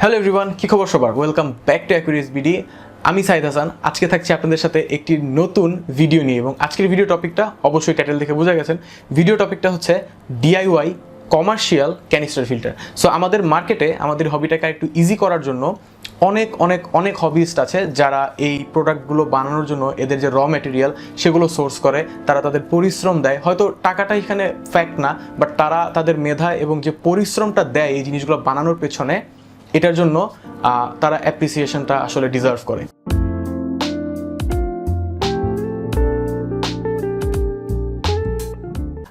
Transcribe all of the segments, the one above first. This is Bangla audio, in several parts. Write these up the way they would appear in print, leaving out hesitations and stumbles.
হ্যালো এভরিওয়ান, কী খবর সবার? ওয়েলকাম ব্যাক টু অ্যাকুরেস বিডি। আমি সাইদ হাসান। আজকে থাকছি আপনাদের সাথে একটি নতুন ভিডিও নিয়ে, এবং আজকের ভিডিও টপিকটা অবশ্যই টাইটেল দেখে বোঝা গেছেন। ভিডিও টপিকটা হচ্ছে DIY commercial canister filter. So আমাদের মার্কেটে আমাদের হবিটাকে একটু ইজি করার জন্য অনেক অনেক অনেক হবিস্ট আছে যারা এই প্রোডাক্টগুলো বানানোর জন্য এদের যে র ম্যাটেরিয়াল সেগুলো সোর্স করে, তারা তাদের পরিশ্রম দেয়। হয়তো টাকাটা এখানে ফ্যাক্ট না, বাট তারা তাদের মেধা এবং যে পরিশ্রমটা দেয় এই জিনিসগুলো বানানোর পেছনে, এটার জন্য তারা অ্যাপ্রিসিয়েশনটা আসলে ডিজার্ভ করে।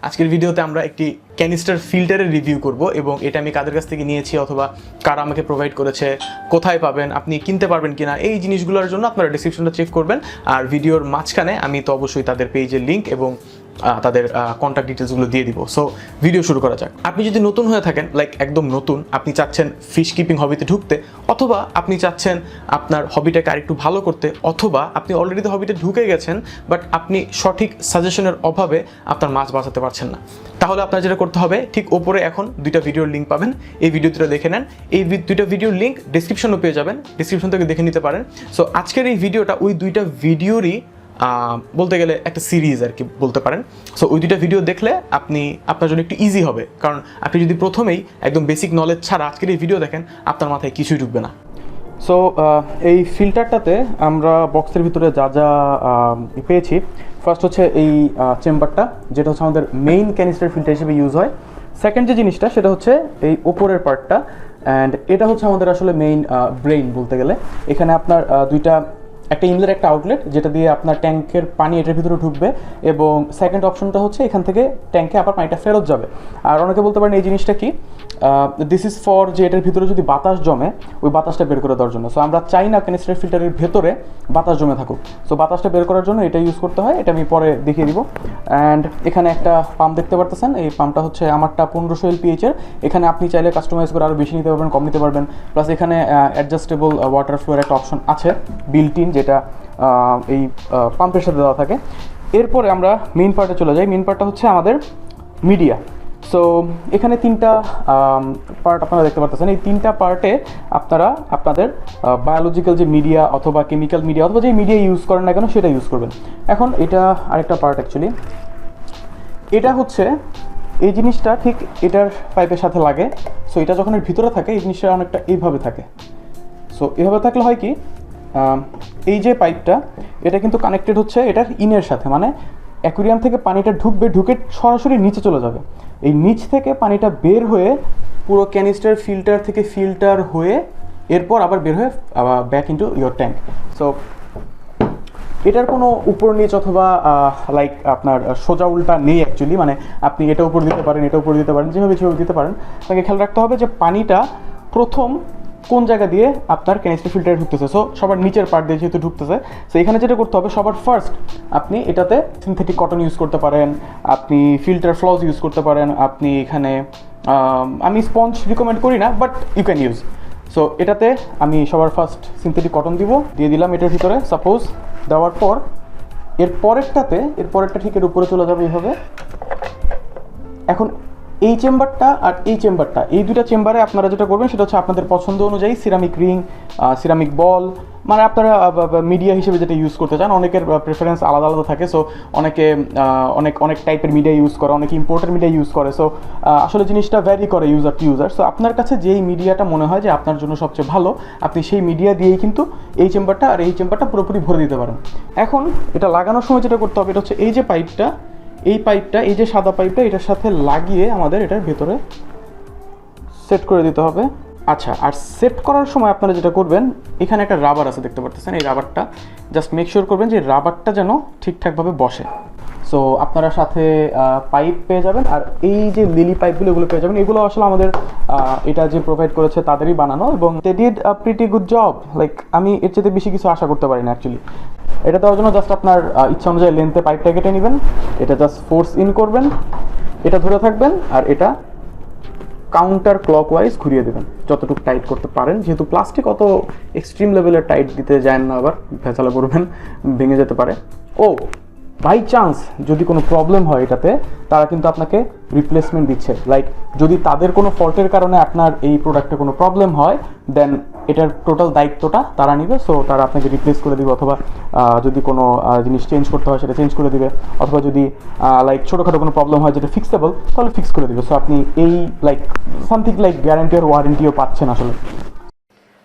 আজকের ভিডিওতে আমরা একটি ক্যানিস্টার ফিল্টারের রিভিউ করব, এবং এটা আমি কাদের কাছ থেকে নিয়েছি অথবা কারা আমাকে প্রোভাইড করেছে, কোথায় পাবেন, আপনি কিনতে পারবেন কিনা, এই জিনিসগুলোর জন্য আপনারা ডেসক্রিপশনটা চেক করবেন। আর ভিডিওর মাঝখানে আমি তো অবশ্যই তাদের পেজের লিঙ্ক এবং তাদের কন্ট্যাক্ট ডিটেলসগুলো দিয়ে দিব। সো ভিডিও শুরু করা যাক। আপনি যদি নতুন হয়ে থাকেন, লাইক একদম নতুন, আপনি চাচ্ছেন ফিশ কিপিং হবিতে ঢুকতে, অথবা আপনি চাচ্ছেন আপনার হবিটাকে আরেকটু ভালো করতে, অথবা আপনি অলরেডি তো হবিতে ঢুকে গেছেন বাট আপনি সঠিক সাজেশনের অভাবে আপনার মাছ বাঁচাতে পারছেন না, তাহলে আপনার যেটা করতে হবে, ঠিক ওপরে এখন দুইটা ভিডিওর লিঙ্ক পাবেন, এই ভিডিও দুটো দেখে নেন। এই দুইটা ভিডিওর লিঙ্ক ডিসক্রিপশনও পেয়ে যাবেন, ডিসক্রিপশন থেকে দেখে নিতে পারেন। সো আজকের এই ভিডিওটা ওই দুইটা ভিডিওরই বলতে গেলে একটা সিরিজ আর কি বলতে পারেন। সো ওই দুইটা ভিডিও দেখলে আপনার জন্য একটু ইজি হবে, কারণ আপনি যদি প্রথমেই একদম বেসিক নলেজ ছাড়া আজকের এই ভিডিও দেখেন, আপনার মাথায় কিছুই ঢুকবে না। সো এই ফিল্টারটাতে আমরা বক্সের ভিতরে যা যা পেয়েছি, ফার্স্ট হচ্ছে এই চেম্বারটা, যেটা হচ্ছে আমাদের মেইন ক্যানিস্টার ফিল্টার হিসেবে ইউজ হয়। সেকেন্ড যে জিনিসটা সেটা হচ্ছে এই ওপরের পার্টটা, অ্যান্ড এটা হচ্ছে আমাদের আসলে মেইন ব্রেইন বলতে গেলে। এখানে আপনার দুইটা, একটা ইনলেট একটা আউটলেট, যেটা দিয়ে আপনার ট্যাঙ্কের পানি এটার ভিতরে ঢুকবে, এবং সেকেন্ড অপশনটা হচ্ছে এখান থেকে ট্যাঙ্কে আবার পানিটা ফেরত যাবে। আর অনেকে বলতে পারেন এই জিনিসটা কি, দিস ইজ ফর যে এটার ভিতরে যদি বাতাস জমে ওই বাতাসটা বের করে দেওয়ার জন্য। সো আমরা চাই না ক্যানিস্টার ফিল্টারের ভেতরে বাতাস জমে থাকুক, সো বাতাসটা বের করার জন্য এটা ইউজ করতে হয়। এটা আমি পরে দেখিয়ে দিব। অ্যান্ড এখানে একটা পাম্প দেখতে পারতেছেন, এই পাম্পটা হচ্ছে আমারটা 1500 LPH এর। এখানে আপনি চাইলে কাস্টমাইজ করে আরও বেশি নিতে পারবেন, কম নিতে পারবেন। প্লাস এখানে অ্যাডজাস্টেবল ওয়াটার ফ্লোর একটা অপশন আছে বিল্ট ইন, যেটা এই পাম্পের সাথে দেওয়া থাকে। এরপরে আমরা মেইন পার্টে চলে যাই। মেইন পার্টটা হচ্ছে আমাদের মিডিয়া। সো এখানে তিনটা পার্ট আপনারা দেখতে পাচ্ছেন। এই তিনটা পার্টে আপনারা আপনাদের বায়োলজিক্যাল যে মিডিয়া অথবা কেমিক্যাল মিডিয়া অথবা যে মিডিয়া ইউজ করেন না কেন সেটা ইউজ করবেন। এখন এটা আরেকটা পার্ট অ্যাকচুয়ালি, এটা হচ্ছে এই জিনিসটা ঠিক এটার পাইপের সাথে লাগে। সো এটা যখন এর ভিতরে থাকে এই জিনিসটা অনেকটা এইভাবে থাকে। সো এভাবে থাকলে হয় কি, এই যে পাইপটা এটা কিন্তু কানেক্টেড হচ্ছে এটার ইনের সাথে, মানে অ্যাকুরিয়াম থেকে পানিটা ঢুকবে, ঢুকে সরাসরি নিচে চলে যাবে। এই নিচ থেকে পানিটা বের হয়ে পুরো ক্যানিস্টার ফিল্টার থেকে ফিল্টার হয়ে এরপর আবার বের হয়ে back into your tank. So এটার কোনো উপর নিচ অথবা লাইক আপনার সোজা উল্টা নেই অ্যাকচুয়ালি, মানে আপনি এটা উপর দিতে পারেন, এটা উপর দিতে পারেন, যেভাবে সেভাবে দিতে পারেন। তাকে খেয়াল রাখতে হবে যে পানিটা প্রথম কোন জায়গা দিয়ে আপনার ক্যানিস্টার ফিল্টারে ঢুকতেছে। সো সবার নিচের পার্ট দিয়ে যেহেতু ঢুকতেছে, সো এখানে যেটা করতে হবে, সবার ফার্স্ট আপনি এটাতে সিনথেটিক কটন ইউজ করতে পারেন, আপনি ফিল্টার ফ্লস ইউজ করতে পারেন, আপনি এখানে আমি স্পঞ্জ রিকমেন্ড করি না, but you can use. So এটাতে আমি সবার ফার্স্ট সিনথেটিক কটন দিয়ে দিলাম এটার ভিতরে। সাপোজ দেওয়ার পর এর পরেরটা ঠিক এর উপরে চলে যাবে এইভাবে। এখন এই চেম্বারটা আর এই চেম্বারটা, এই দুইটা চেম্বারে আপনারা যেটা করবেন সেটা হচ্ছে আপনাদের পছন্দ অনুযায়ী সিরামিক রিং, সিরামিক বল, মানে আপনারা মিডিয়া হিসেবে যেটা ইউজ করতে চান। অনেকের প্রেফারেন্স আলাদা আলাদা থাকে। সো অনেকে অনেক টাইপের মিডিয়া ইউজ করে, অনেকে ইম্পোর্টের মিডিয়া ইউজ করে। সো আসলে জিনিসটা ভ্যারি করে ইউজার টু ইউজার। সো আপনার কাছে যেই মিডিয়াটা মনে হয় যে আপনার জন্য সবচেয়ে ভালো, আপনি সেই মিডিয়া দিয়েই কিন্তু এই চেম্বারটা আর এই চেম্বারটা পুরোপুরি ভরে দিতে পারেন। এখন এটা লাগানোর সময় যেটা করতে হবে, এটা হচ্ছে এই যে পাইপটা, এই যে সাদা পাইপটা এটার সাথে লাগিয়ে আমাদের এটার ভেতরে সেট করে দিতে হবে। আচ্ছা, আর সেট করার সময় আপনারা যেটা করবেন, এখানে একটা রাবার আছে দেখতে পাচ্ছেন, এই রাবারটা জাস্ট মেক শিওর করবেন যে রাবারটা যেন ঠিকঠাকভাবে বসে। সো আপনারা সাথে পাইপ পেয়ে যাবেন, আর এই যে লিলি পাইপগুলো এগুলো পেয়ে যাবেন। এগুলো আসলে আমাদের এটা যে প্রোভাইড করেছে তাদেরই বানানো, এবং they did a pretty good job. Like আমি এর চেয়ে বেশি কিছু আশা করতে পারি না অ্যাকচুয়ালি। এটা দেওয়ার জন্য জাস্ট আপনার ইচ্ছা অনুযায়ী লেন্থে পাইপটা কেটে নেবেন, এটা জাস্ট ফোর্স ইন করবেন, এটা ধরে থাকবেন, আর এটা কাউন্টার ক্লকওয়াইজ ঘুরিয়ে দেবেন যতটুকু টাইট করতে পারেন। যেহেতু প্লাস্টিক অত এক্সট্রিম লেভেলের টাইট দিতে যায় না, আবার ভেজালে করবেন, ভেঙে যেতে পারে। ও বাই চান্স যদি কোনো প্রবলেম হয় এটাতে, তারা কিন্তু আপনাকে রিপ্লেসমেন্ট দিচ্ছে। লাইক যদি তাদের কোনো ফল্টের কারণে আপনার এই প্রোডাক্টে কোনো প্রবলেম হয়, দেন এটার টোটাল দায়িত্বটা তারা নেবে। সো তারা আপনাকে রিপ্লেস করে দিবে, অথবা যদি কোনো জিনিস চেঞ্জ করতে হয় সেটা চেঞ্জ করে দিবে, অথবা যদি লাইক ছোটোখাটো কোনো প্রবলেম হয় যেটা ফিক্সেবল তাহলে ফিক্স করে দিবে। সো আপনি এই লাইক সামথিং লাইক গ্যারান্টি আর ওয়ারেন্টিও পাচ্ছেন আসলে।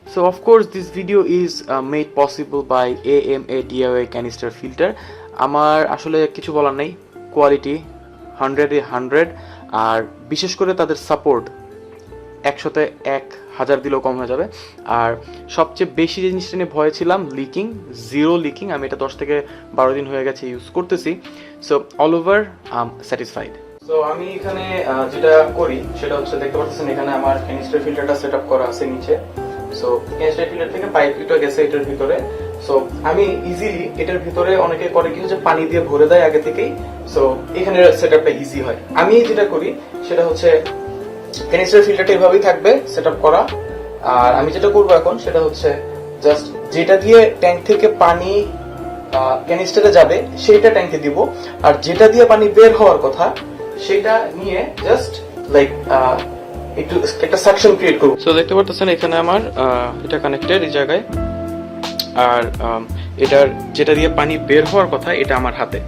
So of course this video is made possible by AMA DIY Canister filter. আমার আসলে কিছু বলার নেই, কোয়ালিটি 100-এ 100, আর বিশেষ করে তাদের সাপোর্ট 100-তে 1000 দিলেও কম হয়ে যাবে। আর সবচেয়ে বেশি যে জিনিসটা নিয়ে ভয় ছিলাম, লিকিং, জিরো লিকিং। আমি এটা 10 থেকে 12 দিন হয়ে গেছে ইউজ করতেছি। So all over satisfied. So আমি এখানে যেটা করি সেটা হচ্ছে, দেখতে পাচ্ছেন এখানে আমার ক্যানিস্টার ফিল্টারটা সেট আপ করা আছে নিচে। সো ক্যানিস্টার ফিল্টার থেকে পাইপ দুটো গেছে এটার ভিতরে। সো আমি ইজিলি এটার ভিতরে, অনেকে করে কি হচ্ছে পানি দিয়ে ভরে দেয় আগে থেকেই, সো এখানে সেটআপটা ইজি হয়। আমি যেটা করি সেটা হচ্ছে ক্যানিস্টার ফিল্টারটা এভাবেই থাকবে সেট আপ করা। আর আমি যেটা করবো এখন সেটা হচ্ছে জাস্ট যেটা দিয়ে ট্যাঙ্ক থেকে পানি ক্যানিস্টারে যাবে সেইটা ট্যাঙ্কে দিব, আর যেটা দিয়ে পানি বের হওয়ার কথা সেটা নিয়ে জাস্ট লাইক একটু একটা সাকশন ক্রিয়েট করব। সো দেখতে পাচ্ছেন এখানে আমার এটা কানেক্টেড এই জায়গায়, আর এটার যেটা দিয়ে পানি বের হওয়ার কথা এটা আমার হাতে।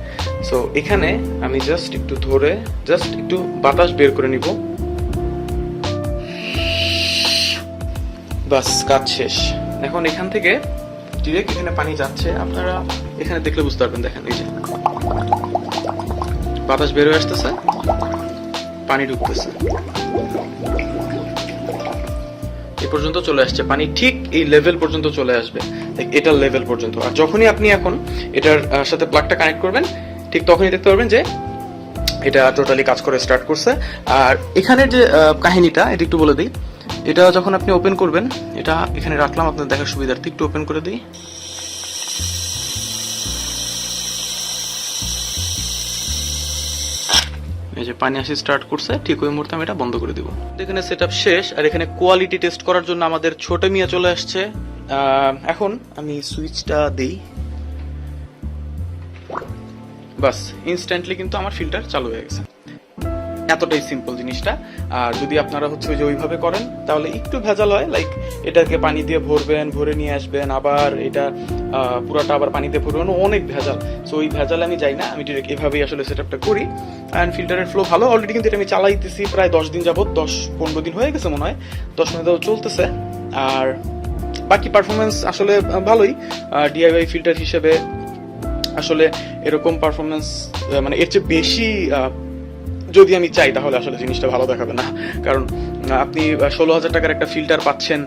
সো এখানে আমি জাস্ট একটু ধরে জাস্ট একটু বাতাস বের করে নিব, বাস কাজ শেষ। এখন এখান থেকে ডিরেক্ট এখানে পানি যাচ্ছে, আপনারা এখানে দেখলে বুঝতে পারবেন। দেখেন এই যে বাতাস বের হয়ে আসতেছে, পানি ঢুকতেছে, এই পর্যন্ত চলে আসছে পানি, ঠিক এই লেভেল পর্যন্ত চলে আসবে, এটার লেভেল পর্যন্ত। আর যখনই আপনি এখন এটার সাথে প্লাগটা কানেক্ট করবেন, ঠিক তখনই দেখতে পারবেন যে এটা টোটালি কাজ করে স্টার্ট করছে। আর এখানের যে কাহিনীটা এটা একটু বলে দিই, এটা যখন আপনি ওপেন করবেন, এটা এখানে রাখলাম আপনার দেখার সুবিধার্থে, একটু ওপেন করে দিই। এই যে পানি আসি স্টার্ট করছে, ঠিক ওই মুহূর্তে আমি এটা বন্ধ করে দিব। এখানে সেটআপ শেষ। আর এখানে কোয়ালিটি টেস্ট করার জন্য আমাদের ছোট মিয়া চলে আসছে। এখন আমি সুইচটা দেই, বাস ইনস্ট্যান্টলি কিন্তু আমার ফিল্টার চালু হয়ে গেছে। এতটাই সিম্পল জিনিসটা। আর যদি আপনারা হচ্ছে ওই যে ওইভাবে করেন তাহলে একটু ভেজাল হয়, লাইক এটাকে পানি দিয়ে ভরবেন, ভরে নিয়ে আসবেন, আবার এটা পুরোটা আবার পানিতে ভরবেন, অনেক ভেজাল। সো ওই ভেজাল আমি যাই না, আমি ডিরেক্ট এভাবেই আসলে সেটআপটা করি। অ্যান্ড ফিল্টারের ফ্লো ভালো, অলরেডি কিন্তু এটা আমি চালাইতেছি প্রায় 10 দিন যাবত, 10-15 দিন হয়ে গেছে মনে হয়, 10 মিনিট চলতেছে। আর বাকি পারফরমেন্স আসলে ভালোই। ডিআইওয়াই ফিল্টার হিসেবে আসলে এরকম পারফরমেন্স মানে এর চেয়ে বেশি যদি আমি চাই তাহলে আসলে জিনিসটা ভালো দেখাবে না। কারণ আপনি 16,000 টাকার একটা ফিল্টার পাচ্ছেন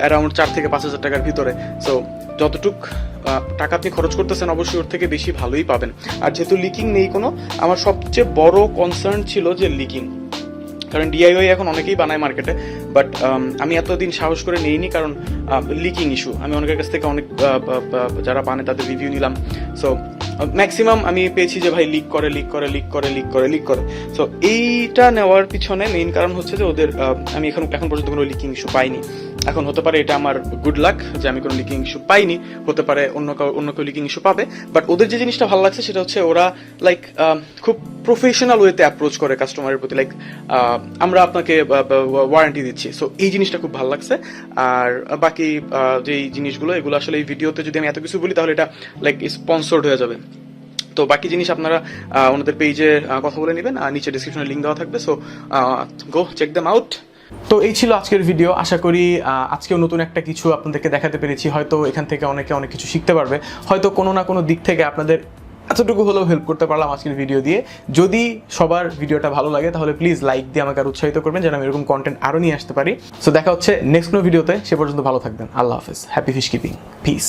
অ্যারাউন্ড 4 থেকে 5,000 টাকার ভিতরে। সো যতটুক টাকা আপনি খরচ করতেছেন অবশ্যই ওর থেকে বেশি ভালোই পাবেন। আর যেহেতু লিকিং নেই কোনো, আমার সবচেয়ে বড় কনসার্ন ছিল যে লিকিং, কারণ ডিআইওয়াই এখন অনেকেই বানায় মার্কেটে, বাট আমি এতদিন সাহস করে নেইনি কারণ লিকিং ইস্যু। আমি অনেকের কাছ থেকে অনেক যারা বানায় তাদের রিভিউ নিলাম। সো ম্যাক্সিমাম আমি পেয়েছি যে ভাই লিক করে। সো এইটা নেওয়ার পিছনে মেইন কারণ হচ্ছে যে ওদের আমি এখন পর্যন্ত কোনো লিকিং ইস্যু পাইনি। এখন হতে পারে এটা আমার গুড লাক যে আমি কোনো লিকিং ইস্যু পাইনি, হতে পারে অন্য কেউ লিকিং ইস্যু পাবে। বাট ওদের যে জিনিসটা ভালো লাগছে সেটা হচ্ছে ওরা লাইক খুব প্রফেশনাল ওয়েতে অ্যাপ্রোচ করে কাস্টমারের প্রতি, লাইক আমরা আপনাকে ওয়ারেন্টি দিচ্ছি। সো এই জিনিসটা খুব ভালো লাগছে। আর বাকি যেই জিনিসগুলো এগুলো আসলে এই ভিডিওতে যদি আমি এত কিছু বলি তাহলে এটা লাইক স্পন্সর্ড হয়ে যাবে। তো বাকি জিনিস আপনারা ওনাদের পেজে কথা বলে নেবেন, আর নিচে ডিসক্রিপশনে লিঙ্ক দেওয়া থাকবে। So go check them out. তো এই ছিল আজকের ভিডিও। আশা করি আজকেও নতুন একটা কিছু আপনাদেরকে দেখাতে পেরেছি। হয়তো এখান থেকে অনেকে অনেক কিছু শিখতে পারবে, হয়তো কোনো না কোনো দিক থেকে আপনাদের এতটুকু হলেও হেল্প করতে পারলাম আজকের ভিডিও দিয়ে। যদি সবার ভিডিওটা ভালো লাগে তাহলে প্লিজ লাইক দিয়ে আমাকে আর উৎসাহিত করবেন যেন আমি এরকম কন্টেন্ট আরও নিয়ে আসতে পারি। সো দেখা হচ্ছে নেক্সট কোনো ভিডিওতে, সে পর্যন্ত ভালো থাকবেন। আল্লাহ হাফেজ, হ্যাপি ফিশ কিপিং, পিস।